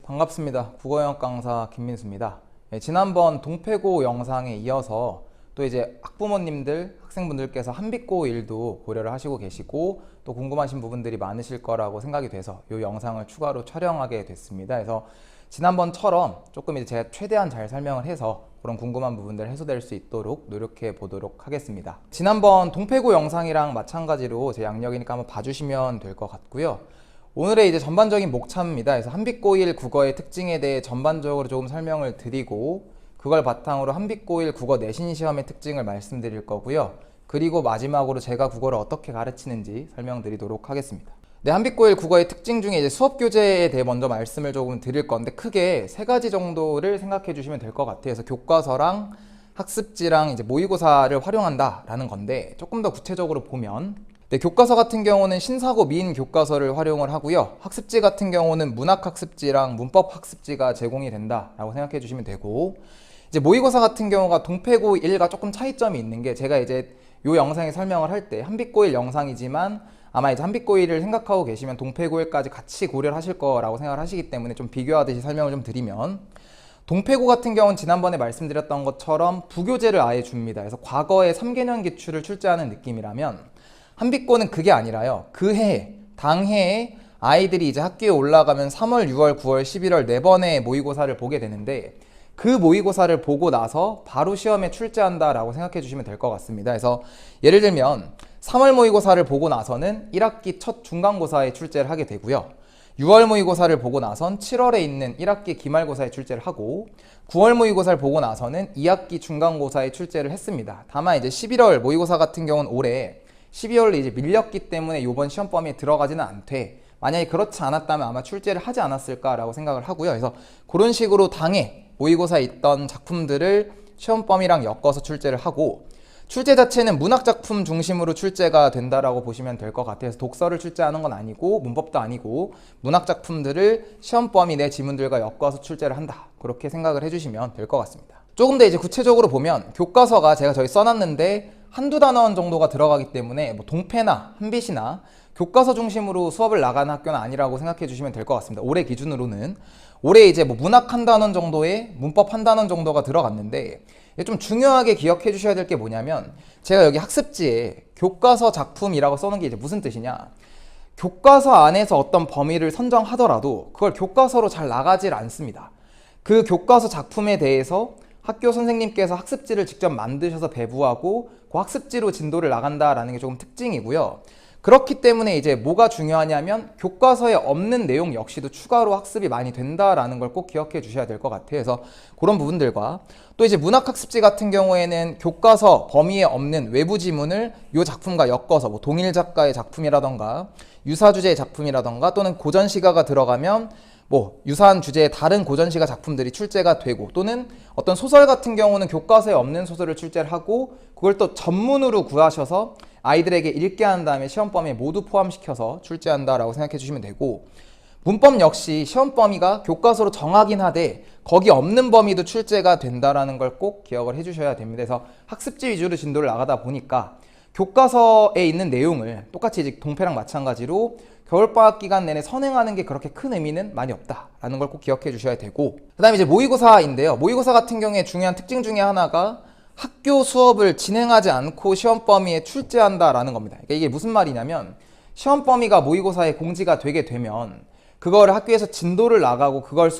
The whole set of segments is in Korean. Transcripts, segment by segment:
반갑습니다. 국어영역 강사 김민수입니다. 지난번 동패고 영상에 이어서 또 이제 학부모님들, 학생분들께서 한빛고1도 고려를 하시고 계시고 또 궁금하신 부분들이 많으실 거라고 생각이 돼서 이 영상을 추가로 촬영하게 됐습니다. 그래서 지난번처럼 조금 이제 제가 최대한 잘 설명을 해서 그런 궁금한 부분들 해소될 수 있도록 노력해 보도록 하겠습니다. 지난번 동패고 영상이랑 마찬가지로 제 양력이니까 한번 봐주시면 될 것 같고요. 오늘의 이제 전반적인 목차입니다. 그래서 한빛고1 국어의 특징에 대해 전반적으로 조금 설명을 드리고 그걸 바탕으로 한빛고1 국어 내신 시험의 특징을 말씀드릴 거고요. 그리고 마지막으로 제가 국어를 어떻게 가르치는지 설명드리도록 하겠습니다. 네, 한빛고1 국어의 특징 중에 이제 수업 교재에 대해 먼저 말씀을 조금 드릴 건데 크게 세 가지 정도를 생각해 주시면 될 것 같아요. 그래서 교과서랑 학습지랑 이제 모의고사를 활용한다라는 건데 조금 더 구체적으로 보면 네, 교과서 같은 경우는 신사고 미인 교과서를 활용을 하고요. 학습지 같은 경우는 문학학습지랑 문법학습지가 제공이 된다라고 생각해 주시면 되고 이제 모의고사 같은 경우가 동패고 1과 조금 차이점이 있는 게 제가 이제 이 영상에 설명을 할 때 한빛고 1 영상이지만 아마 이제 한빛고 1을 생각하고 계시면 동패고 1까지 같이 고려를 하실 거라고 생각을 하시기 때문에 좀 비교하듯이 설명을 좀 드리면 동패고 같은 경우는 지난번에 말씀드렸던 것처럼 부교재를 아예 줍니다. 그래서 과거의 3개년 기출을 출제하는 느낌이라면 한빛고는 그게 아니라요. 그 해, 당해에 아이들이 이제 학교에 올라가면 3월, 6월, 9월, 11월 4번의 모의고사를 보게 되는데 그 모의고사를 보고 나서 바로 시험에 출제한다라고 생각해 주시면 될 것 같습니다. 그래서 예를 들면 3월 모의고사를 보고 나서는 1학기 첫 중간고사에 출제를 하게 되고요. 6월 모의고사를 보고 나선 7월에 있는 1학기 기말고사에 출제를 하고 9월 모의고사를 보고 나서는 2학기 중간고사에 출제를 했습니다. 다만 이제 11월 모의고사 같은 경우는 올해 12월에 이제 밀렸기 때문에 이번 시험 범위에 들어가지는 않되 만약에 그렇지 않았다면 아마 출제를 하지 않았을까라고 생각을 하고요. 그래서 그런 식으로 당해 모의고사에 있던 작품들을 시험 범위랑 엮어서 출제를 하고 출제 자체는 문학작품 중심으로 출제가 된다라고 보시면 될 것 같아요. 그래서 독서를 출제하는 건 아니고 문법도 아니고 문학작품들을 시험 범위 내 지문들과 엮어서 출제를 한다. 그렇게 생각을 해주시면 될 것 같습니다. 조금 더 이제 구체적으로 보면 교과서가 제가 저기 써놨는데 한두 단원 정도가 들어가기 때문에 뭐 동패나 한빛이나 교과서 중심으로 수업을 나가는 학교는 아니라고 생각해 주시면 될 것 같습니다. 올해 기준으로는 올해 이제 뭐 문학 한 단원 정도에 문법 한 단원 정도가 들어갔는데 좀 중요하게 기억해 주셔야 될 게 뭐냐면 제가 여기 학습지에 교과서 작품이라고 써놓은 게 이제 무슨 뜻이냐, 교과서 안에서 어떤 범위를 선정하더라도 그걸 교과서로 잘 나가질 않습니다. 그 교과서 작품에 대해서 학교 선생님께서 학습지를 직접 만드셔서 배부하고 그 학습지로 진도를 나간다라는 게 조금 특징이고요. 그렇기 때문에 이제 뭐가 중요하냐면 교과서에 없는 내용 역시도 추가로 학습이 많이 된다라는 걸 꼭 기억해 주셔야 될 것 같아요. 그래서 그런 부분들과 또 이제 문학학습지 같은 경우에는 교과서 범위에 없는 외부 지문을 이 작품과 엮어서 뭐 동일 작가의 작품이라던가 유사 주제의 작품이라던가 또는 고전 시가가 들어가면 뭐 유사한 주제의 다른 고전시가 작품들이 출제가 되고 또는 어떤 소설 같은 경우는 교과서에 없는 소설을 출제를 하고 그걸 또 전문으로 구하셔서 아이들에게 읽게 한 다음에 시험 범위에 모두 포함시켜서 출제한다라고 생각해 주시면 되고 문법 역시 시험 범위가 교과서로 정하긴 하되 거기 없는 범위도 출제가 된다라는 걸 꼭 기억을 해주셔야 됩니다. 그래서 학습지 위주로 진도를 나가다 보니까 교과서에 있는 내용을 똑같이 이제 동패랑 마찬가지로 겨울방학 기간 내내 선행하는 게 그렇게 큰 의미는 많이 없다라는 걸 꼭 기억해 주셔야 되고 그 다음에 이제 모의고사인데요. 모의고사 같은 경우에 중요한 특징 중에 하나가 학교 수업을 진행하지 않고 시험 범위에 출제한다라는 겁니다. 그러니까 이게 무슨 말이냐면 시험 범위가 모의고사에 공지가 되게 되면 그거를 학교에서 진도를 나가고 그걸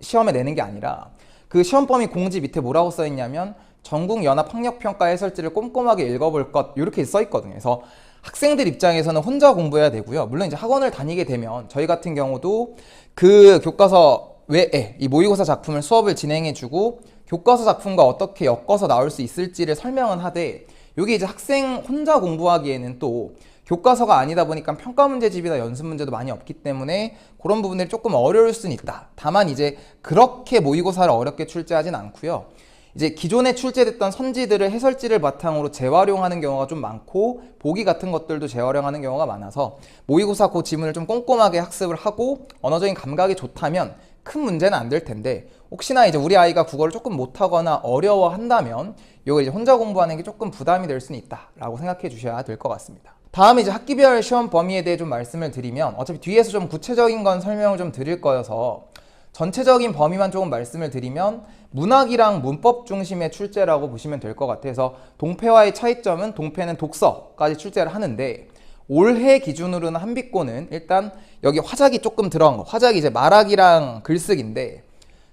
시험에 내는 게 아니라 그 시험 범위 공지 밑에 뭐라고 써 있냐면 전국연합학력평가 해설지를 꼼꼼하게 읽어볼 것 이렇게 써 있거든요. 그래서 학생들 입장에서는 혼자 공부해야 되고요. 물론 이제 학원을 다니게 되면 저희 같은 경우도 그 교과서 외에 이 모의고사 작품을 수업을 진행해주고 교과서 작품과 어떻게 엮어서 나올 수 있을지를 설명은 하되 여기 이제 학생 혼자 공부하기에는 또 교과서가 아니다 보니까 평가 문제집이나 연습 문제도 많이 없기 때문에 그런 부분들이 조금 어려울 수는 있다. 다만 이제 그렇게 모의고사를 어렵게 출제하진 않고요. 이제 기존에 출제됐던 선지들을 해설지를 바탕으로 재활용하는 경우가 좀 많고 보기 같은 것들도 재활용하는 경우가 많아서 모의고사 그 지문을 좀 꼼꼼하게 학습을 하고 언어적인 감각이 좋다면 큰 문제는 안 될 텐데 혹시나 이제 우리 아이가 국어를 조금 못하거나 어려워한다면 이거 이제 혼자 공부하는 게 조금 부담이 될 수는 있다라고 생각해 주셔야 될 것 같습니다. 다음에 이제 학기별 시험 범위에 대해 좀 말씀을 드리면 어차피 뒤에서 좀 구체적인 건 설명을 좀 드릴 거여서 전체적인 범위만 조금 말씀을 드리면 문학이랑 문법 중심의 출제라고 보시면 될 것 같아서 동패와의 차이점은 동패는 독서까지 출제를 하는데 올해 기준으로는 한빛고는 일단 여기 화작이 조금 들어간 거, 화작이 이제 말하기랑 글쓰기인데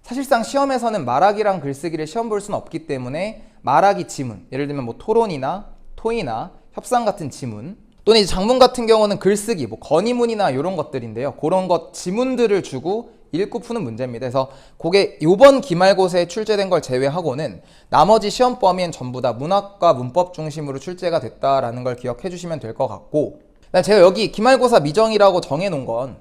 사실상 시험에서는 말하기랑 글쓰기를 시험 볼 수는 없기 때문에 말하기 지문, 예를 들면 뭐 토론이나 토의나 협상 같은 지문, 또는 이제 작문 같은 경우는 글쓰기, 뭐 건의문이나 이런 것들인데요. 그런 것 지문들을 주고 읽고 푸는 문제입니다. 그래서 그게 이번 기말고사에 출제된 걸 제외하고는 나머지 시험 범위엔 전부 다 문학과 문법 중심으로 출제가 됐다라는 걸 기억해 주시면 될 것 같고, 제가 여기 기말고사 미정이라고 정해놓은 건,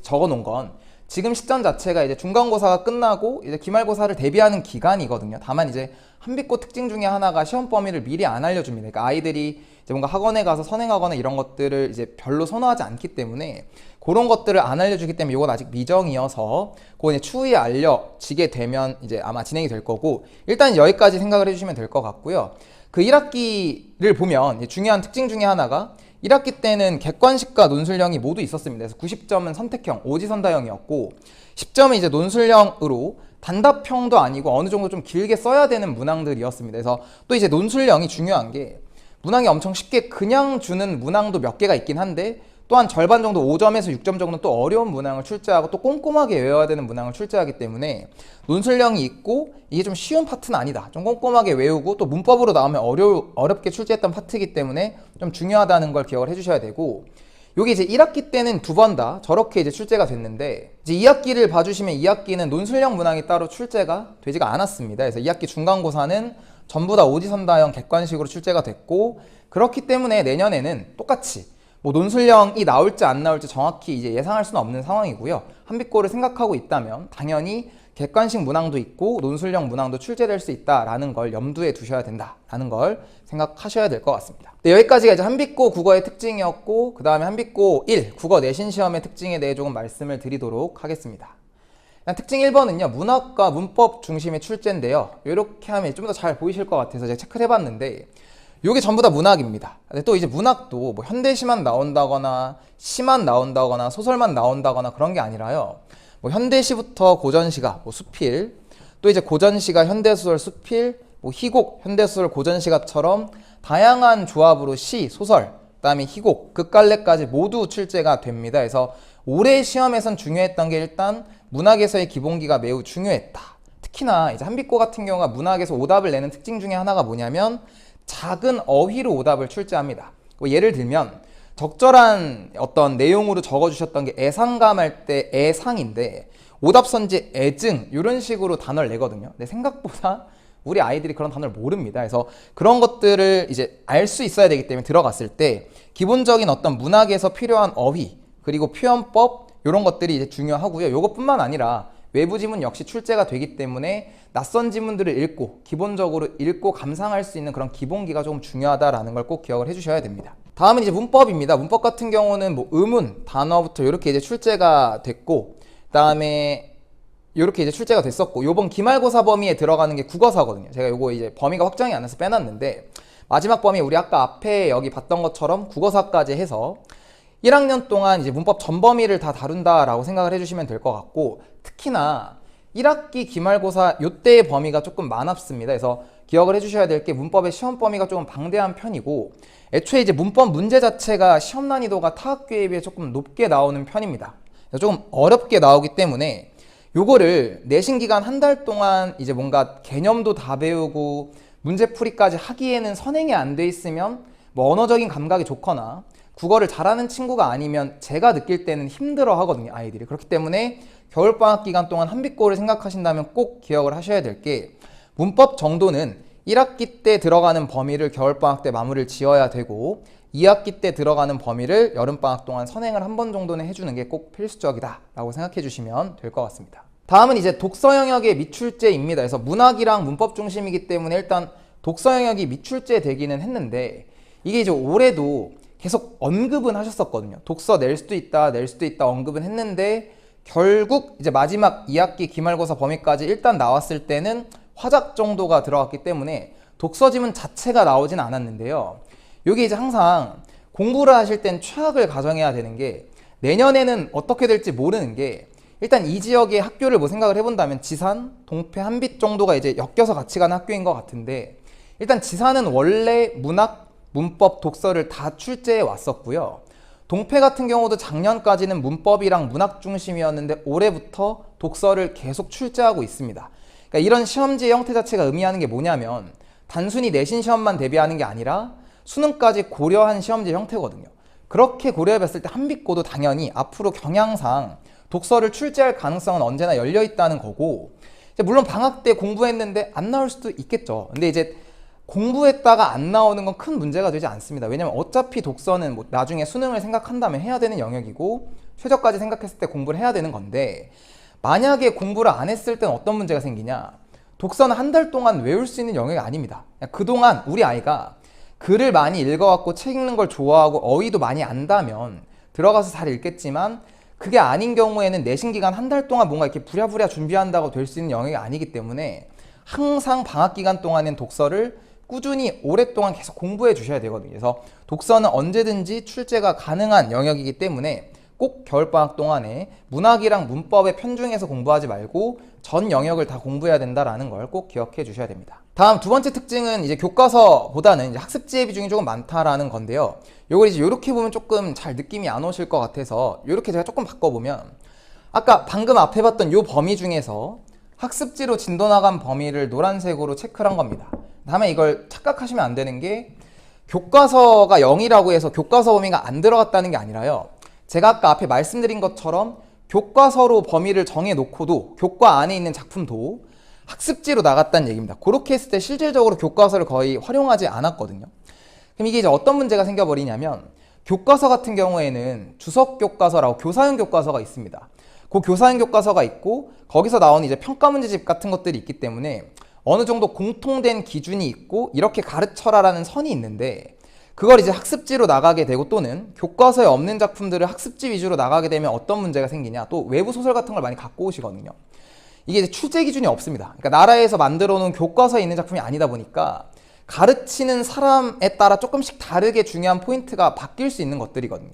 적어놓은 건 지금 시점 자체가 이제 중간고사가 끝나고 이제 기말고사를 대비하는 기간이거든요. 다만 이제 한빛고 특징 중에 하나가 시험 범위를 미리 안 알려줍니다. 그러니까 아이들이 이제 뭔가 학원에 가서 선행하거나 이런 것들을 이제 별로 선호하지 않기 때문에 그런 것들을 안 알려주기 때문에 이건 아직 미정이어서 그건 이제 추후에 알려지게 되면 이제 아마 진행이 될 거고, 일단 여기까지 생각을 해주시면 될 것 같고요. 그 1학기를 보면 중요한 특징 중에 하나가 1학기 때는 객관식과 논술형이 모두 있었습니다. 그래서 90점은 선택형, 오지선다형이었고 10점은 이제 논술형으로 단답형도 아니고 어느 정도 좀 길게 써야 되는 문항들이었습니다. 그래서 또 이제 논술형이 중요한 게 문항이 엄청 쉽게 그냥 주는 문항도 몇 개가 있긴 한데 또한 절반 정도 5점에서 6점 정도 또 어려운 문항을 출제하고 또 꼼꼼하게 외워야 되는 문항을 출제하기 때문에 논술형이 있고 이게 좀 쉬운 파트는 아니다. 좀 꼼꼼하게 외우고 또 문법으로 나오면 어렵게 출제했던 파트이기 때문에 좀 중요하다는 걸 기억을 해주셔야 되고, 요게 이제 1학기 때는 두 번 다 저렇게 이제 출제가 됐는데 이제 2학기를 봐주시면 2학기는 논술형 문항이 따로 출제가 되지가 않았습니다. 그래서 2학기 중간고사는 전부 다 오지선다형 객관식으로 출제가 됐고, 그렇기 때문에 내년에는 똑같이 뭐 논술형이 나올지 안 나올지 정확히 이제 예상할 수는 없는 상황이고요. 한빛고를 생각하고 있다면 당연히 객관식 문항도 있고 논술형 문항도 출제될 수 있다라는 걸 염두에 두셔야 된다라는 걸 생각하셔야 될 것 같습니다. 네, 여기까지가 이제 한빛고 국어의 특징이었고, 그 다음에 한빛고 1 국어 내신 시험의 특징에 대해 조금 말씀을 드리도록 하겠습니다. 특징 1번은요, 문학과 문법 중심의 출제인데요. 이렇게 하면 좀 더 잘 보이실 것 같아서 제가 체크를 해봤는데 이게 전부 다 문학입니다. 근데 또 이제 문학도 뭐 현대시만 나온다거나 시만 나온다거나 소설만 나온다거나 그런 게 아니라요. 뭐 현대시부터 고전시가 뭐 수필, 또 이제 고전시가 현대소설 수필, 뭐 희곡, 현대소설 고전시가처럼 다양한 조합으로 시, 소설, 그다음에 희곡, 극갈래까지 모두 출제가 됩니다. 그래서 올해 시험에선 중요했던 게 일단 문학에서의 기본기가 매우 중요했다. 특히나 이제 한빛고 같은 경우가 문학에서 오답을 내는 특징 중에 하나가 뭐냐면 작은 어휘로 오답을 출제합니다. 예를 들면 적절한 어떤 내용으로 적어주셨던 게 애상감할 때 애상인데 오답선지 애증 이런 식으로 단어를 내거든요. 근데 생각보다 우리 아이들이 그런 단어를 모릅니다. 그래서 그런 것들을 이제 알 수 있어야 되기 때문에 들어갔을 때 기본적인 어떤 문학에서 필요한 어휘 그리고 표현법 이런 것들이 이제 중요하고요. 이것뿐만 아니라 외부 지문 역시 출제가 되기 때문에 낯선 지문들을 읽고 기본적으로 읽고 감상할 수 있는 그런 기본기가 조금 중요하다라는 걸 꼭 기억을 해주셔야 됩니다. 다음은 이제 문법입니다. 문법 같은 경우는 뭐 의문, 단어부터 이렇게 이제 출제가 됐고, 그다음에 이렇게 이제 출제가 됐었고, 요번 기말고사 범위에 들어가는 게 국어사거든요. 제가 요거 이제 범위가 확정이 안 돼서 빼놨는데 마지막 범위 우리 아까 앞에 여기 봤던 것처럼 국어사까지 해서 1학년 동안 이제 문법 전 범위를 다 다룬다라고 생각을 해주시면 될 것 같고, 특히나 1학기 기말고사 요때의 범위가 조금 많았습니다. 그래서 기억을 해주셔야 될 게 문법의 시험 범위가 조금 방대한 편이고, 애초에 이제 문법 문제 자체가 시험 난이도가 타 학교에 비해 조금 높게 나오는 편입니다. 조금 어렵게 나오기 때문에 요거를 내신 기간 한 달 동안 이제 뭔가 개념도 다 배우고 문제풀이까지 하기에는 선행이 안 돼 있으면 뭐 언어적인 감각이 좋거나 국어를 잘하는 친구가 아니면 제가 느낄 때는 힘들어 하거든요, 아이들이. 그렇기 때문에 겨울방학 기간 동안 한빛고를 생각하신다면 꼭 기억을 하셔야 될 게 문법 정도는 1학기 때 들어가는 범위를 겨울방학 때 마무리를 지어야 되고 2학기 때 들어가는 범위를 여름방학 동안 선행을 한 번 정도는 해주는 게 꼭 필수적이다 라고 생각해 주시면 될 것 같습니다. 다음은 이제 독서 영역의 미출제입니다. 그래서 문학이랑 문법 중심이기 때문에 일단 독서 영역이 미출제 되기는 했는데 이게 이제 올해도 계속 언급은 하셨었거든요. 독서 낼 수도 있다 언급은 했는데 결국 이제 마지막 2학기 기말고사 범위까지 일단 나왔을 때는 화작 정도가 들어갔기 때문에 독서 지문 자체가 나오진 않았는데요. 이게 이제 항상 공부를 하실 땐 최악을 가정해야 되는 게 내년에는 어떻게 될지 모르는 게 일단 이 지역의 학교를 뭐 생각을 해본다면 지산, 동패, 한빛 정도가 이제 엮여서 같이 가는 학교인 것 같은데, 일단 지산은 원래 문학, 문법, 독서를 다 출제해 왔었고요. 동패 같은 경우도 작년까지는 문법이랑 문학 중심이었는데 올해부터 독서를 계속 출제하고 있습니다. 그러니까 이런 시험지의 형태 자체가 의미하는 게 뭐냐면 단순히 내신 시험만 대비하는 게 아니라 수능까지 고려한 시험지 형태거든요. 그렇게 고려해봤을 때 한빛고도 당연히 앞으로 경향상 독서를 출제할 가능성은 언제나 열려 있다는 거고, 물론 방학 때 공부했는데 안 나올 수도 있겠죠. 근데 이제 공부했다가 안 나오는 건 큰 문제가 되지 않습니다. 왜냐면 어차피 독서는 뭐 나중에 수능을 생각한다면 해야 되는 영역이고 최저까지 생각했을 때 공부를 해야 되는 건데, 만약에 공부를 안 했을 땐 어떤 문제가 생기냐, 독서는 한 달 동안 외울 수 있는 영역이 아닙니다. 그동안 우리 아이가 글을 많이 읽어갖고 책 읽는 걸 좋아하고 어휘도 많이 안다면 들어가서 잘 읽겠지만, 그게 아닌 경우에는 내신 기간 한 달 동안 뭔가 이렇게 부랴부랴 준비한다고 될 수 있는 영역이 아니기 때문에 항상 방학 기간 동안엔 독서를 꾸준히 오랫동안 계속 공부해 주셔야 되거든요. 그래서 독서는 언제든지 출제가 가능한 영역이기 때문에 꼭 겨울방학 동안에 문학이랑 문법에 편중해서 공부하지 말고 전 영역을 다 공부해야 된다라는 걸 꼭 기억해 주셔야 됩니다. 다음 두 번째 특징은 이제 교과서보다는 이제 학습지의 비중이 조금 많다라는 건데요. 요걸 이제 이렇게 보면 조금 잘 느낌이 안 오실 것 같아서 이렇게 제가 조금 바꿔보면, 아까 방금 앞에 봤던 요 범위 중에서 학습지로 진도 나간 범위를 노란색으로 체크를 한 겁니다. 다음에 이걸 착각하시면 안 되는 게, 교과서가 0이라고 해서 교과서 범위가 안 들어갔다는 게 아니라요. 제가 아까 앞에 말씀드린 것처럼 교과서로 범위를 정해놓고도 교과 안에 있는 작품도 학습지로 나갔다는 얘기입니다. 그렇게 했을 때 실질적으로 교과서를 거의 활용하지 않았거든요. 그럼 이게 이제 어떤 문제가 생겨버리냐면, 교과서 같은 경우에는 주석 교과서라고 교사용 교과서가 있습니다. 그 교사용 교과서가 있고 거기서 나오는 이제 평가 문제집 같은 것들이 있기 때문에 어느 정도 공통된 기준이 있고 이렇게 가르쳐라라는 선이 있는데, 그걸 이제 학습지로 나가게 되고 또는 교과서에 없는 작품들을 학습지 위주로 나가게 되면 어떤 문제가 생기냐, 또 외부 소설 같은 걸 많이 갖고 오시거든요. 이게 이제 출제 기준이 없습니다. 그러니까 나라에서 만들어 놓은 교과서에 있는 작품이 아니다 보니까 가르치는 사람에 따라 조금씩 다르게 중요한 포인트가 바뀔 수 있는 것들이거든요.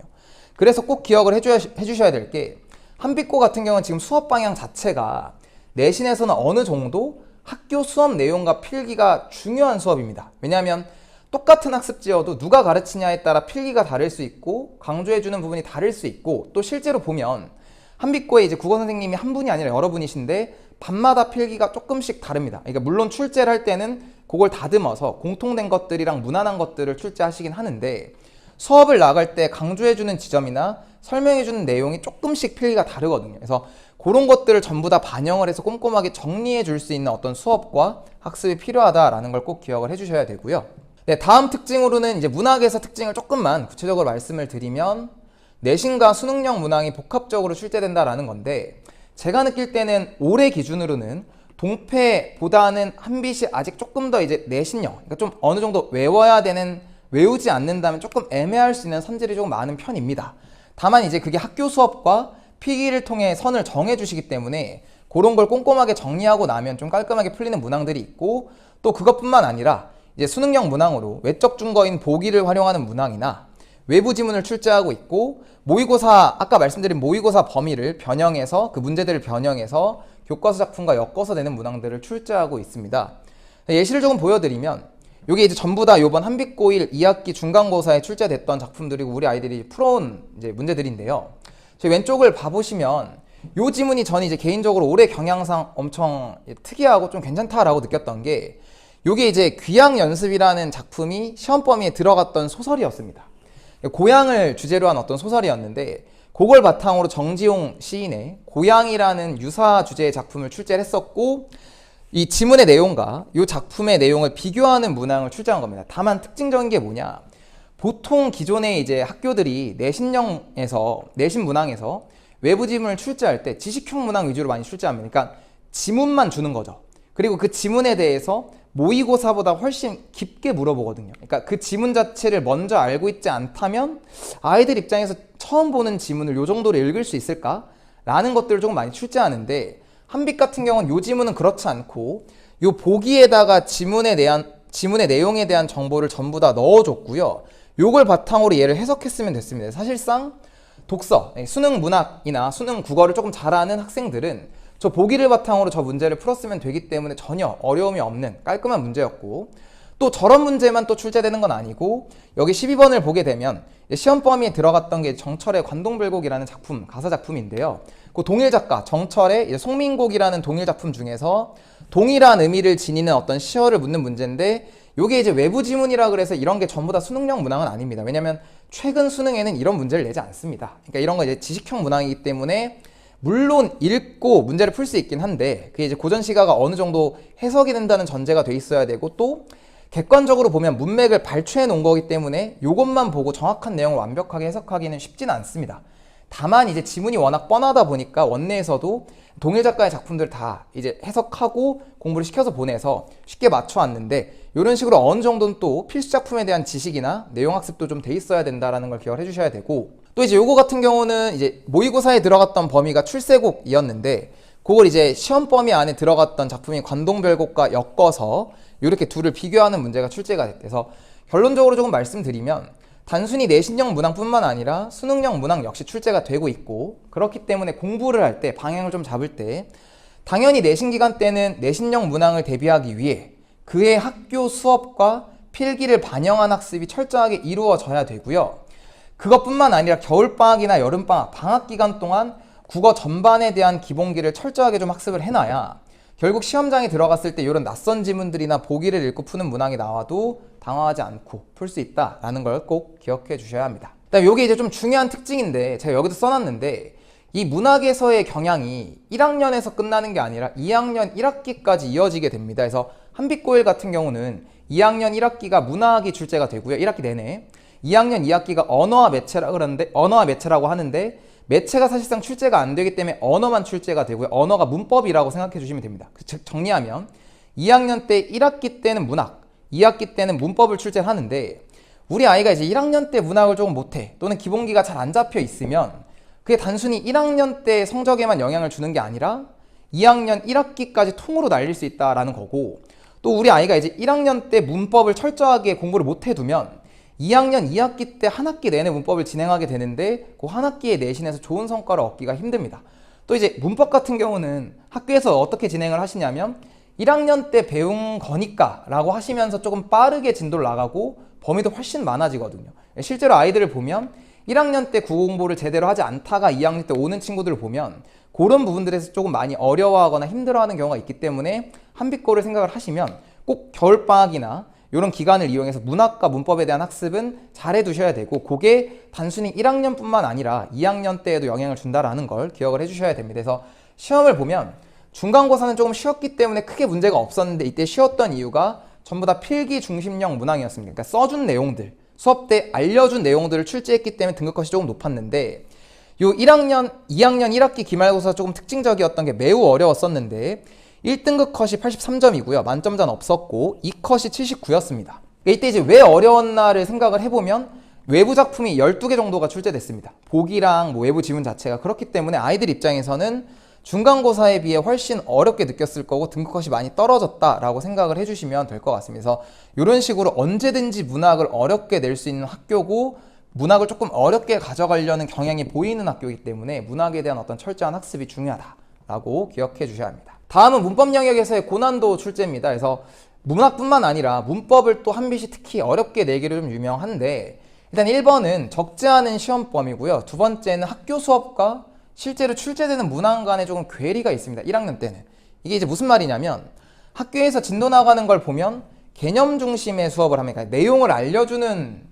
그래서 꼭 기억을 해주셔야 될 게, 한빛고 같은 경우는 지금 수업 방향 자체가 내신에서는 어느 정도 학교 수업 내용과 필기가 중요한 수업입니다. 왜냐하면 똑같은 학습지여도 누가 가르치냐에 따라 필기가 다를 수 있고 강조해주는 부분이 다를 수 있고, 또 실제로 보면 한빛고에 이제 국어 선생님이 한 분이 아니라 여러 분이신데 반마다 필기가 조금씩 다릅니다. 그러니까 물론 출제를 할 때는 그걸 다듬어서 공통된 것들이랑 무난한 것들을 출제하시긴 하는데, 수업을 나갈 때 강조해주는 지점이나 설명해주는 내용이 조금씩 필기가 다르거든요. 그래서 그런 것들을 전부 다 반영을 해서 꼼꼼하게 정리해 줄 수 있는 어떤 수업과 학습이 필요하다라는 걸 꼭 기억을 해주셔야 되고요. 네, 다음 특징으로는 이제 문학에서 특징을 조금만 구체적으로 말씀을 드리면, 내신과 수능형 문항이 복합적으로 출제된다라는 건데, 제가 느낄 때는 올해 기준으로는 동패보다는 한빛이 아직 조금 더 이제 내신형, 그러니까 좀 어느 정도 외워야 되는, 외우지 않는다면 조금 애매할 수 있는 선들이 조금 많은 편입니다. 다만 이제 그게 학교 수업과 필기를 통해 선을 정해주시기 때문에 그런 걸 꼼꼼하게 정리하고 나면 좀 깔끔하게 풀리는 문항들이 있고, 또 그것뿐만 아니라 이제 수능형 문항으로 외적 증거인 보기를 활용하는 문항이나 외부 지문을 출제하고 있고, 모의고사, 아까 말씀드린 모의고사 범위를 변형해서 그 문제들을 변형해서 교과서 작품과 엮어서 내는 문항들을 출제하고 있습니다. 예시를 조금 보여드리면, 이게 이제 전부 다 이번 한빛고1 2학기 중간고사에 출제됐던 작품들이고 우리 아이들이 풀어온 이제 문제들인데요. 저희 왼쪽을 봐보시면 이 지문이 저는 이제 개인적으로 올해 경향상 엄청 특이하고 좀 괜찮다라고 느꼈던 게, 이게 이제 귀향연습이라는 작품이 시험 범위에 들어갔던 소설이었습니다. 고향을 주제로 한 어떤 소설이었는데, 그걸 바탕으로 정지용 시인의 고향이라는 유사 주제의 작품을 출제를 했었고, 이 지문의 내용과 이 작품의 내용을 비교하는 문항을 출제한 겁니다. 다만 특징적인 게 뭐냐, 보통 기존의 이제 학교들이 내신형에서, 내신 문항에서 외부 지문을 출제할 때 지식형 문항 위주로 많이 출제합니다. 그러니까 지문만 주는 거죠. 그리고 그 지문에 대해서 모의고사보다 훨씬 깊게 물어보거든요. 그러니까 그 지문 자체를 먼저 알고 있지 않다면 아이들 입장에서 처음 보는 지문을 이 정도로 읽을 수 있을까? 라는 것들을 조금 많이 출제하는데, 한빛 같은 경우는 이 지문은 그렇지 않고 이 보기에다가 지문의 내용에 대한 정보를 전부 다 넣어줬고요. 요걸 바탕으로 얘를 해석했으면 됐습니다. 사실상 독서, 수능 문학이나 수능 국어를 조금 잘하는 학생들은 저 보기를 바탕으로 저 문제를 풀었으면 되기 때문에 전혀 어려움이 없는 깔끔한 문제였고, 또 저런 문제만 또 출제되는 건 아니고 여기 12번을 보게 되면 시험 범위에 들어갔던 게 정철의 관동별곡이라는 작품, 가사 작품인데요. 그 동일 작가 정철의 송민곡이라는 동일 작품 중에서 동일한 의미를 지니는 어떤 시어를 묻는 문제인데, 요게 이제 외부 지문이라 그래서 이런 게 전부 다 수능형 문항은 아닙니다. 왜냐면 최근 수능에는 이런 문제를 내지 않습니다. 그러니까 이런 거 이제 지식형 문항이기 때문에 물론 읽고 문제를 풀 수 있긴 한데, 그게 이제 고전 시가가 어느 정도 해석이 된다는 전제가 돼 있어야 되고, 또 객관적으로 보면 문맥을 발췌해 놓은 거기 때문에 이것만 보고 정확한 내용을 완벽하게 해석하기는 쉽지는 않습니다. 다만 이제 지문이 워낙 뻔하다 보니까 원내에서도 동일 작가의 작품들 다 이제 해석하고 공부를 시켜서 보내서 쉽게 맞춰왔는데, 이런 식으로 어느 정도는 또 필수 작품에 대한 지식이나 내용 학습도 좀 돼 있어야 된다라는 걸 기억을 해주셔야 되고, 또 이제 요거 같은 경우는 이제 모의고사에 들어갔던 범위가 출세곡이었는데, 그걸 이제 시험 범위 안에 들어갔던 작품이 관동별곡과 엮어서 이렇게 둘을 비교하는 문제가 출제가 됐대서, 결론적으로 조금 말씀드리면 단순히 내신형 문항뿐만 아니라 수능형 문항 역시 출제가 되고 있고, 그렇기 때문에 공부를 할 때 방향을 좀 잡을 때 당연히 내신 기간 때는 내신형 문항을 대비하기 위해 그의 학교 수업과 필기를 반영한 학습이 철저하게 이루어져야 되고요. 그것뿐만 아니라 겨울방학이나 여름방학, 방학 기간 동안 국어 전반에 대한 기본기를 철저하게 좀 학습을 해놔야 결국 시험장에 들어갔을 때 이런 낯선 지문들이나 보기를 읽고 푸는 문항이 나와도 당황하지 않고 풀 수 있다라는 걸 꼭 기억해 주셔야 합니다. 그다음에 이게 이제 좀 중요한 특징인데, 제가 여기도 써놨는데, 이 문학에서의 경향이 1학년에서 끝나는 게 아니라 2학년 1학기까지 이어지게 됩니다. 그래서 한빛고일 같은 경우는 2학년 1학기가 문학이 출제가 되고요. 1학기 내내. 2학년 2학기가 언어와 매체라고 하는데, 매체가 사실상 출제가 안 되기 때문에 언어만 출제가 되고요. 언어가 문법이라고 생각해 주시면 됩니다. 즉 정리하면 2학년 때 1학기 때는 문학, 2학기 때는 문법을 출제를 하는데, 우리 아이가 이제 1학년 때 문학을 조금 못해, 또는 기본기가 잘 안 잡혀 있으면 그게 단순히 1학년 때 성적에만 영향을 주는 게 아니라 2학년 1학기까지 통으로 날릴 수 있다라는 거고, 또 우리 아이가 이제 1학년 때 문법을 철저하게 공부를 못 해두면 2학년 2학기 때 한 학기 내내 문법을 진행하게 되는데, 그 한 학기의 내신에서 좋은 성과를 얻기가 힘듭니다. 또 이제 문법 같은 경우는 학교에서 어떻게 진행을 하시냐면 1학년 때 배운 거니까 라고 하시면서 조금 빠르게 진도를 나가고 범위도 훨씬 많아지거든요. 실제로 아이들을 보면 1학년 때 국어 공부를 제대로 하지 않다가 2학년 때 오는 친구들을 보면 그런 부분들에서 조금 많이 어려워하거나 힘들어하는 경우가 있기 때문에 한빛고를 생각을 하시면 꼭 겨울방학이나 이런 기간을 이용해서 문학과 문법에 대한 학습은 잘 해두셔야 되고, 그게 단순히 1학년뿐만 아니라 2학년 때에도 영향을 준다라는 걸 기억을 해주셔야 됩니다. 그래서 시험을 보면 중간고사는 조금 쉬웠기 때문에 크게 문제가 없었는데, 이때 쉬웠던 이유가 전부 다 필기 중심형 문항이었습니다. 그러니까 써준 내용들, 수업 때 알려준 내용들을 출제했기 때문에 등급컷이 조금 높았는데, 요 1학년, 2학년 1학기 기말고사 조금 특징적이었던 게 매우 어려웠었는데 1등급 컷이 83점이고요. 만점자는 없었고 2컷이 79였습니다. 이때 이제 왜 어려웠나를 생각을 해보면 외부 작품이 12개 정도가 출제됐습니다. 보기랑 뭐 외부 지문 자체가 그렇기 때문에 아이들 입장에서는 중간고사에 비해 훨씬 어렵게 느꼈을 거고 등급컷이 많이 떨어졌다라고 생각을 해주시면 될 것 같습니다. 그래서 이런 식으로 언제든지 문학을 어렵게 낼 수 있는 학교고, 문학을 조금 어렵게 가져가려는 경향이 보이는 학교이기 때문에 문학에 대한 어떤 철저한 학습이 중요하다라고 기억해 주셔야 합니다. 다음은 문법 영역에서의 고난도 출제입니다. 그래서 문학뿐만 아니라 문법을 또 한빛이 특히 어렵게 내기로 좀 유명한데, 일단 1번은 적지 않은 시험 범위고요. 두 번째는 학교 수업과 실제로 출제되는 문항 간에 조금 괴리가 있습니다. 1학년 때는. 이게 이제 무슨 말이냐면, 학교에서 진도 나가는 걸 보면 개념 중심의 수업을 하면, 그러니까 내용을 알려주는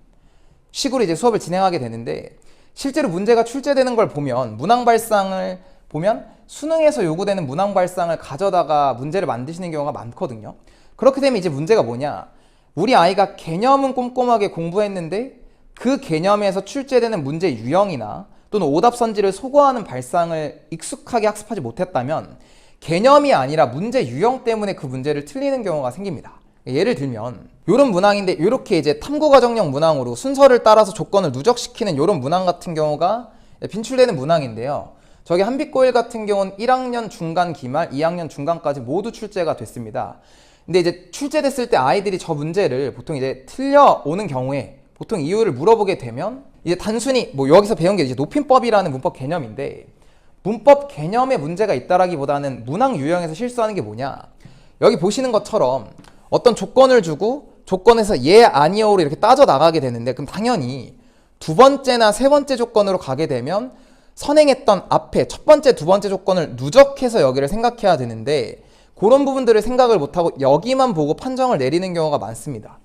식으로 이제 수업을 진행하게 되는데, 실제로 문제가 출제되는 걸 보면 문항 발상을 보면 수능에서 요구되는 문항 발상을 가져다가 문제를 만드시는 경우가 많거든요. 그렇게 되면 이제 문제가 뭐냐, 우리 아이가 개념은 꼼꼼하게 공부했는데 그 개념에서 출제되는 문제 유형이나 또는 오답선지를 소거하는 발상을 익숙하게 학습하지 못했다면 개념이 아니라 문제 유형 때문에 그 문제를 틀리는 경우가 생깁니다. 예를 들면 이런 문항인데, 이렇게 이제 탐구과정형 문항으로 순서를 따라서 조건을 누적시키는 이런 문항 같은 경우가 빈출되는 문항인데요. 저기 한빛고일 같은 경우는 1학년 중간 기말, 2학년 중간까지 모두 출제가 됐습니다. 근데 이제 출제됐을 때 아이들이 저 문제를 보통 이제 틀려오는 경우에 보통 이유를 물어보게 되면 이제 단순히 뭐 여기서 배운 게 이제 높임법이라는 문법 개념인데, 문법 개념에 문제가 있다라기보다는 문항 유형에서 실수하는 게 뭐냐, 여기 보시는 것처럼 어떤 조건을 주고 조건에서 예 아니오로 이렇게 따져 나가게 되는데, 그럼 당연히 두 번째나 세 번째 조건으로 가게 되면 선행했던 앞에 첫 번째, 두 번째 조건을 누적해서 여기를 생각해야 되는데, 그런 부분들을 생각을 못하고 여기만 보고 판정을 내리는 경우가 많습니다.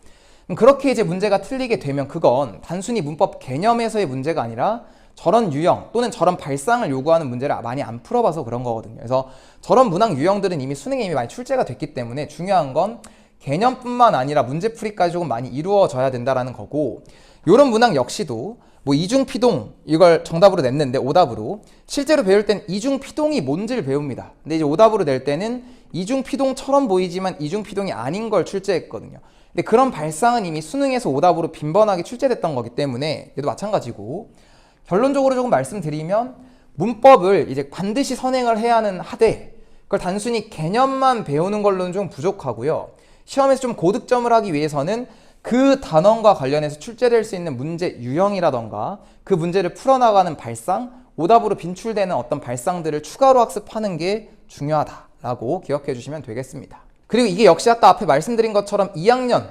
그렇게 이제 문제가 틀리게 되면 그건 단순히 문법 개념에서의 문제가 아니라 저런 유형 또는 저런 발상을 요구하는 문제를 많이 안 풀어봐서 그런 거거든요. 그래서 저런 문항 유형들은 이미 수능에 이미 많이 출제가 됐기 때문에 중요한 건 개념뿐만 아니라 문제풀이까지 조금 많이 이루어져야 된다라는 거고, 이런 문항 역시도 뭐 이중피동 이걸 정답으로 냈는데 오답으로 실제로 배울 땐 이중피동이 뭔지를 배웁니다. 근데 이제 오답으로 낼 때는 이중피동처럼 보이지만 이중피동이 아닌 걸 출제했거든요. 근데 그런 발상은 이미 수능에서 오답으로 빈번하게 출제됐던 거기 때문에 얘도 마찬가지고, 결론적으로 조금 말씀드리면 문법을 이제 반드시 선행을 해야 하는 하되 그걸 단순히 개념만 배우는 걸로는 좀 부족하고요. 시험에서 좀 고득점을 하기 위해서는 그 단원과 관련해서 출제될 수 있는 문제 유형이라던가 그 문제를 풀어나가는 발상, 오답으로 빈출되는 어떤 발상들을 추가로 학습하는 게 중요하다라고 기억해 주시면 되겠습니다. 그리고 이게 역시 아까 앞에 말씀드린 것처럼 2학년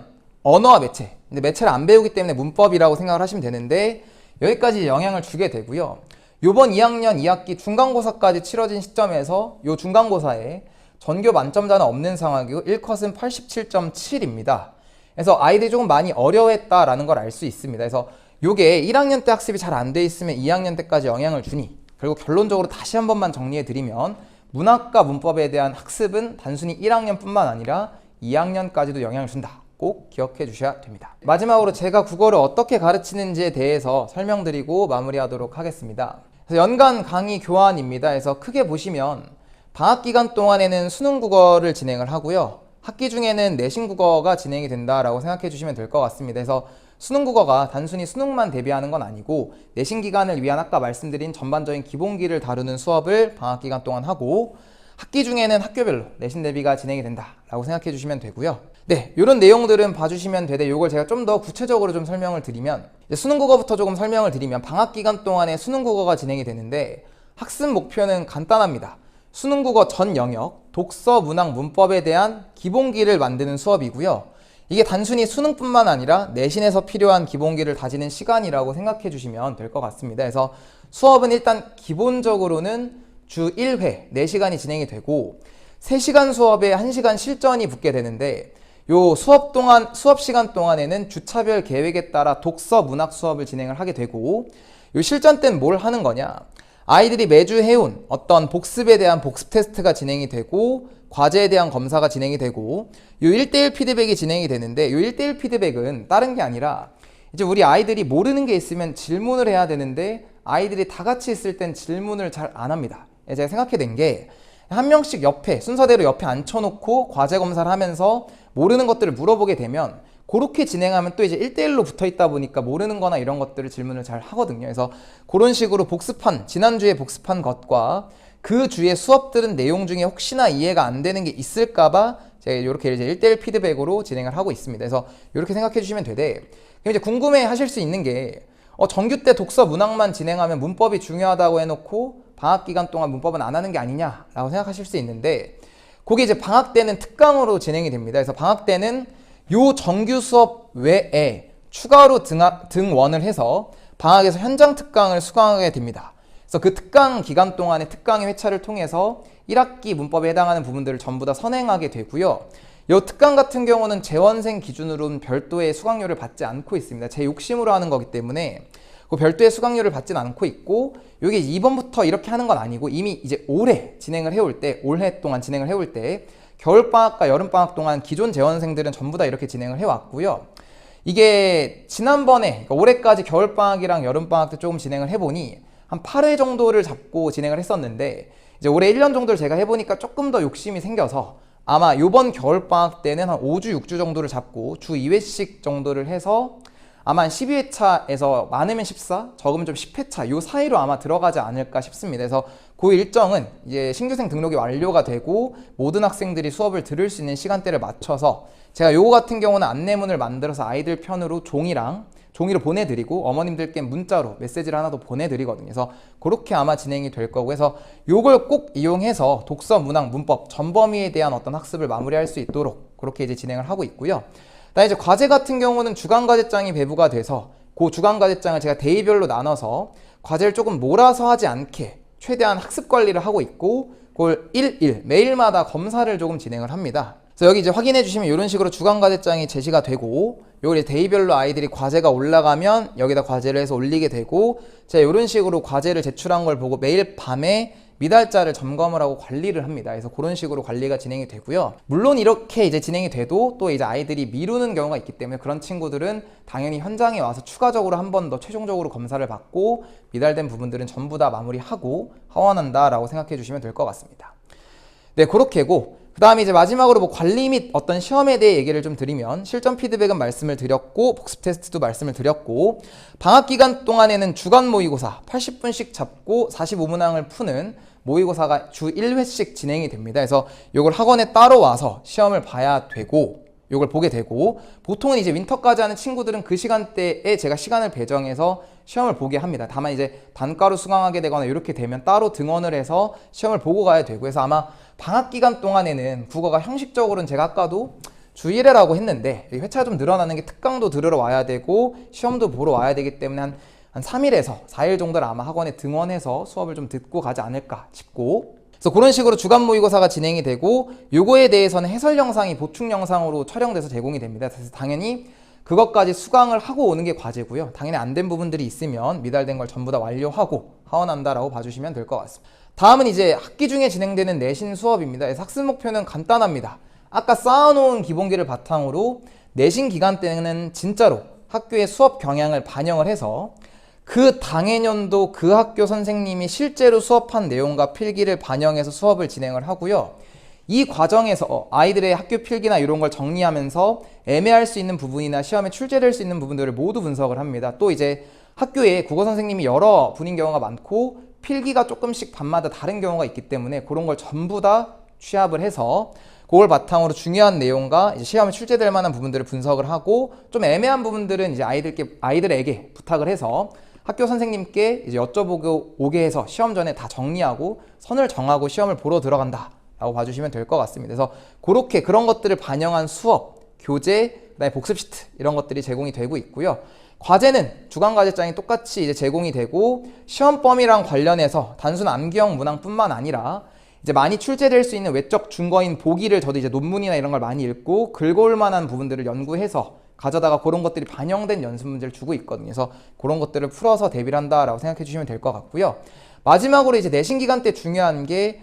언어와 매체, 근데 매체를 안 배우기 때문에 문법이라고 생각을 하시면 되는데 여기까지 영향을 주게 되고요. 요번 2학년 2학기 중간고사까지 치러진 시점에서 요 중간고사에 전교 만점자는 없는 상황이고 1컷은 87.7입니다. 그래서 아이들이 조금 많이 어려워했다라는 걸 알 수 있습니다. 그래서 요게 1학년 때 학습이 잘 안 돼 있으면 2학년 때까지 영향을 주니, 결국 결론적으로 다시 한 번만 정리해 드리면 문학과 문법에 대한 학습은 단순히 1학년뿐만 아니라 2학년까지도 영향을 준다. 꼭 기억해 주셔야 됩니다. 마지막으로 제가 국어를 어떻게 가르치는지에 대해서 설명드리고 마무리하도록 하겠습니다. 그래서 연간 강의 교환입니다. 그래서 크게 보시면 방학 기간 동안에는 수능 국어를 진행을 하고요. 학기 중에는 내신 국어가 진행이 된다라고 생각해 주시면 될 것 같습니다. 그래서 수능 국어가 단순히 수능만 대비하는 건 아니고 내신 기간을 위한 아까 말씀드린 전반적인 기본기를 다루는 수업을 방학 기간 동안 하고, 학기 중에는 학교별로 내신 대비가 진행이 된다라고 생각해 주시면 되고요. 네, 이런 내용들은 봐주시면 되되, 이걸 제가 좀 더 구체적으로 좀 설명을 드리면, 수능 국어부터 조금 설명을 드리면 방학 기간 동안에 수능 국어가 진행이 되는데 학습 목표는 간단합니다. 수능 국어 전 영역, 독서, 문학, 문법에 대한 기본기를 만드는 수업이고요. 이게 단순히 수능뿐만 아니라 내신에서 필요한 기본기를 다지는 시간이라고 생각해 주시면 될 것 같습니다. 그래서 수업은 일단 기본적으로는 주 1회 4시간이 진행이 되고 3시간 수업에 1시간 실전이 붙게 되는데, 요 수업 시간 동안에는 주차별 계획에 따라 독서, 문학 수업을 진행을 하게 되고, 요 실전 때는 뭘 하는 거냐? 아이들이 매주 해온 어떤 복습에 대한 복습 테스트가 진행이 되고 과제에 대한 검사가 진행이 되고 요 1대1 피드백이 진행이 되는데, 요 1대1 피드백은 다른 게 아니라 이제 우리 아이들이 모르는 게 있으면 질문을 해야 되는데 아이들이 다 같이 있을 땐 질문을 잘 안 합니다. 제가 생각해낸 게 한 명씩 옆에 순서대로 옆에 앉혀놓고 과제 검사를 하면서 모르는 것들을 물어보게 되면 그렇게 진행하면 또 이제 1대1로 붙어 있다 보니까 모르는 거나 이런 것들을 질문을 잘 하거든요. 그래서 그런 식으로 지난주에 복습한 것과 그 주의 수업들은 내용 중에 혹시나 이해가 안 되는 게 있을까봐 제가 이렇게 이제 1대1 피드백으로 진행을 하고 있습니다. 그래서 이렇게 생각해 주시면 되되, 그럼 이제 궁금해 하실 수 있는 게 정규 때 독서 문학만 진행하면 문법이 중요하다고 해놓고 방학 기간 동안 문법은 안 하는 게 아니냐라고 생각하실 수 있는데, 그게 이제 방학 때는 특강으로 진행이 됩니다. 그래서 방학 때는 요 정규 수업 외에 추가로 등원을 해서 방학에서 현장 특강을 수강하게 됩니다. 그래서 그 특강 기간 동안에 특강의 회차를 통해서 1학기 문법에 해당하는 부분들을 전부 다 선행하게 되고요. 이 특강 같은 경우는 재원생 기준으로는 별도의 수강료를 받지 않고 있습니다. 제 욕심으로 하는 거기 때문에 그 별도의 수강료를 받지는 않고 있고, 이게 이번부터 이렇게 하는 건 아니고 이미 이제 올해 동안 진행을 해올 때 겨울방학과 여름방학 동안 기존 재원생들은 전부 다 이렇게 진행을 해왔고요. 이게 지난번에 그러니까 올해까지 겨울방학이랑 여름방학 때 조금 진행을 해보니 한 8회 정도를 잡고 진행을 했었는데, 이제 올해 1년 정도를 제가 해보니까 조금 더 욕심이 생겨서 아마 요번 겨울방학 때는 한 5주, 6주 정도를 잡고 주 2회씩 정도를 해서 아마 한 12회차에서 많으면 14, 적으면 좀 10회차 요 사이로 아마 들어가지 않을까 싶습니다. 그래서 그 일정은 이제 신규생 등록이 완료가 되고 모든 학생들이 수업을 들을 수 있는 시간대를 맞춰서 제가 요거 같은 경우는 안내문을 만들어서 아이들 편으로 종이랑 종이로 보내드리고 어머님들께 문자로 메시지를 하나 더 보내드리거든요. 그래서 그렇게 아마 진행이 될 거고 해서 요걸 꼭 이용해서 독서, 문학, 문법, 전범위에 대한 어떤 학습을 마무리할 수 있도록 그렇게 이제 진행을 하고 있고요. 그다음에 이제 과제 같은 경우는 주간과제장이 배부가 돼서 그 주간과제장을 제가 데이별로 나눠서 과제를 조금 몰아서 하지 않게 최대한 학습 관리를 하고 있고 그걸 매일마다 검사를 조금 진행을 합니다. 그래서 여기 이제 확인해 주시면 이런 식으로 주간과제장이 제시가 되고 요걸 데이별로 아이들이 과제가 올라가면 여기다 과제를 해서 올리게 되고 제가 이런 식으로 과제를 제출한 걸 보고 매일 밤에 미달자를 점검을 하고 관리를 합니다. 그래서 그런 식으로 관리가 진행이 되고요. 물론 이렇게 이제 진행이 돼도 또 이제 아이들이 미루는 경우가 있기 때문에 그런 친구들은 당연히 현장에 와서 추가적으로 한 번 더 최종적으로 검사를 받고 미달된 부분들은 전부 다 마무리하고 하원한다라고 생각해 주시면 될 것 같습니다. 네, 그렇게고 그 다음에 이제 마지막으로 뭐 관리 및 어떤 시험에 대해 얘기를 좀 드리면 실전 피드백은 말씀을 드렸고 복습 테스트도 말씀을 드렸고 방학 기간 동안에는 주간 모의고사 80분씩 잡고 45문항을 푸는 모의고사가 주 1회씩 진행이 됩니다. 그래서 이걸 학원에 따로 와서 시험을 봐야 되고 이걸 보게 되고 보통은 이제 윈터까지 하는 친구들은 그 시간대에 제가 시간을 배정해서 시험을 보게 합니다. 다만 이제 단가로 수강하게 되거나 이렇게 되면 따로 등원을 해서 시험을 보고 가야 되고 해서 아마 방학 기간 동안에는 국어가 형식적으로는 제가 아까도 주 1회라고 했는데 회차가 좀 늘어나는 게 특강도 들으러 와야 되고 시험도 보러 와야 되기 때문에 한 3일에서 4일 정도를 아마 학원에 등원해서 수업을 좀 듣고 가지 않을까 싶고 그래서 그런 식으로 주간 모의고사가 진행이 되고 요거에 대해서는 해설 영상이 보충 영상으로 촬영돼서 제공이 됩니다. 그래서 당연히 그것까지 수강을 하고 오는 게 과제고요. 당연히 안 된 부분들이 있으면 미달된 걸 전부 다 완료하고 하원한다라고 봐주시면 될 것 같습니다. 다음은 이제 학기 중에 진행되는 내신 수업입니다. 그래서 학습 목표는 간단합니다. 아까 쌓아놓은 기본기를 바탕으로 내신 기간 때는 진짜로 학교의 수업 경향을 반영을 해서 그 당해년도 그 학교 선생님이 실제로 수업한 내용과 필기를 반영해서 수업을 진행을 하고요. 이 과정에서 아이들의 학교 필기나 이런 걸 정리하면서 애매할 수 있는 부분이나 시험에 출제될 수 있는 부분들을 모두 분석을 합니다. 또 이제 학교에 국어 선생님이 여러 분인 경우가 많고 필기가 조금씩 반마다 다른 경우가 있기 때문에 그런 걸 전부 다 취합을 해서 그걸 바탕으로 중요한 내용과 이제 시험에 출제될 만한 부분들을 분석을 하고 좀 애매한 부분들은 이제 아이들에게 부탁을 해서 학교 선생님께 이제 여쭤보고 오게 해서 시험 전에 다 정리하고 선을 정하고 시험을 보러 들어간다 라고 봐주시면 될 것 같습니다. 그래서 그렇게 그런 것들을 반영한 수업, 교재, 그다음에 복습 시트 이런 것들이 제공이 되고 있고요. 과제는 주간과제장이 똑같이 이제 제공이 되고 시험 범위랑 관련해서 단순 암기형 문항뿐만 아니라 이제 많이 출제될 수 있는 외적 준거인 보기를 저도 이제 논문이나 이런 걸 많이 읽고 긁어올 만한 부분들을 연구해서 가져다가 그런 것들이 반영된 연습 문제를 주고 있거든요. 그래서 그런 것들을 풀어서 대비를 한다라고 생각해 주시면 될 것 같고요. 마지막으로 이제 내신 기간 때 중요한 게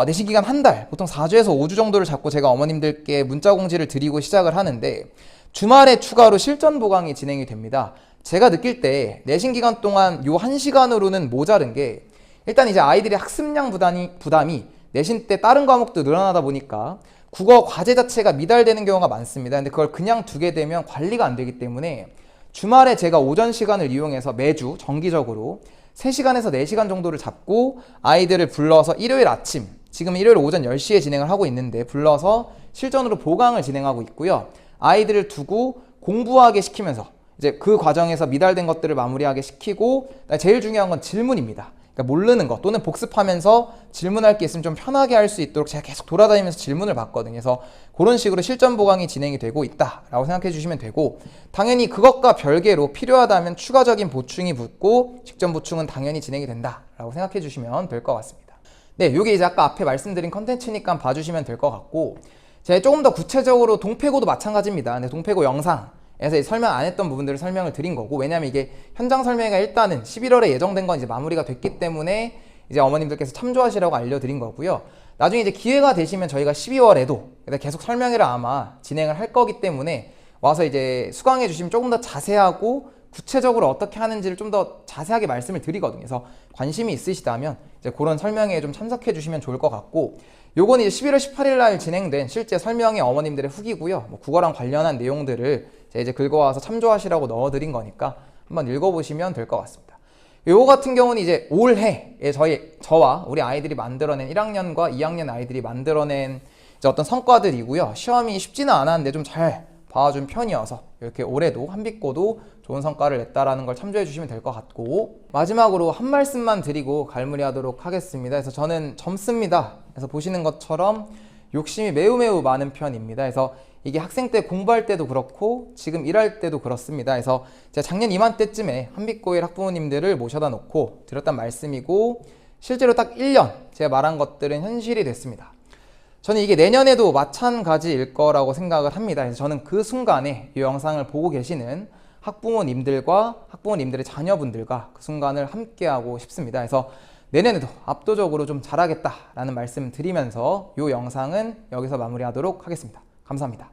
내신 기간 한 달, 보통 4주에서 5주 정도를 잡고 제가 어머님들께 문자 공지를 드리고 시작을 하는데 주말에 추가로 실전 보강이 진행이 됩니다. 제가 느낄 때 내신 기간 동안 요 1시간으로는 모자른 게 일단 이제 아이들의 학습량 부담이 내신 때 다른 과목도 늘어나다 보니까 국어 과제 자체가 미달되는 경우가 많습니다. 근데 그걸 그냥 두게 되면 관리가 안 되기 때문에 주말에 제가 오전 시간을 이용해서 매주 정기적으로 3시간에서 4시간 정도를 잡고 아이들을 불러서 일요일 아침, 지금 일요일 오전 10시에 진행을 하고 있는데 불러서 실전으로 보강을 진행하고 있고요. 아이들을 두고 공부하게 시키면서 이제 그 과정에서 미달된 것들을 마무리하게 시키고 제일 중요한 건 질문입니다. 그러니까 모르는 거 또는 복습하면서 질문할 게 있으면 좀 편하게 할 수 있도록 제가 계속 돌아다니면서 질문을 받거든요. 그래서 그런 식으로 실전 보강이 진행이 되고 있다라고 생각해 주시면 되고 당연히 그것과 별개로 필요하다면 추가적인 보충이 붙고 직전 보충은 당연히 진행이 된다라고 생각해 주시면 될 것 같습니다. 네, 이게 이제 아까 앞에 말씀드린 컨텐츠니까 봐주시면 될 것 같고 제가 조금 더 구체적으로 동패고도 마찬가지입니다. 근데 동패고 영상에서 설명 안 했던 부분들을 설명을 드린 거고 왜냐면 이게 현장 설명회가 일단은 11월에 예정된 건 이제 마무리가 됐기 때문에 이제 어머님들께서 참조하시라고 알려드린 거고요. 나중에 이제 기회가 되시면 저희가 12월에도 계속 설명회를 아마 진행을 할 거기 때문에 와서 이제 수강해 주시면 조금 더 자세하고 구체적으로 어떻게 하는지를 좀 더 자세하게 말씀을 드리거든요. 그래서 관심이 있으시다면 이제 그런 설명회에 좀 참석해 주시면 좋을 것 같고 요건 이제 11월 18일 날 진행된 실제 설명회 어머님들의 후기고요. 뭐 국어랑 관련한 내용들을 이제 긁어와서 참조하시라고 넣어드린 거니까 한번 읽어보시면 될 것 같습니다. 요거 같은 경우는 이제 올해 저와 우리 아이들이 만들어낸 1학년과 2학년 아이들이 만들어낸 이제 어떤 성과들이고요. 시험이 쉽지는 않았는데 좀 잘 봐준 편이어서 이렇게 올해도 한빛고도 좋은 성과를 냈다라는 걸 참조해 주시면 될 것 같고, 마지막으로 한 말씀만 드리고 갈무리하도록 하겠습니다. 그래서 저는 젊습니다. 그래서 보시는 것처럼 욕심이 매우 많은 편입니다. 그래서 이게 학생 때 공부할 때도 그렇고 지금 일할 때도 그렇습니다. 그래서 제가 작년 이맘때쯤에 한빛고일 학부모님들을 모셔다 놓고 드렸단 말씀이고, 실제로 딱 1년 제가 말한 것들은 현실이 됐습니다. 저는 이게 내년에도 마찬가지일 거라고 생각을 합니다. 그래서 저는 그 순간에 이 영상을 보고 계시는 학부모님들과 학부모님들의 자녀분들과 그 순간을 함께하고 싶습니다. 그래서 내년에도 압도적으로 좀 잘하겠다라는 말씀 드리면서 이 영상은 여기서 마무리하도록 하겠습니다. 감사합니다.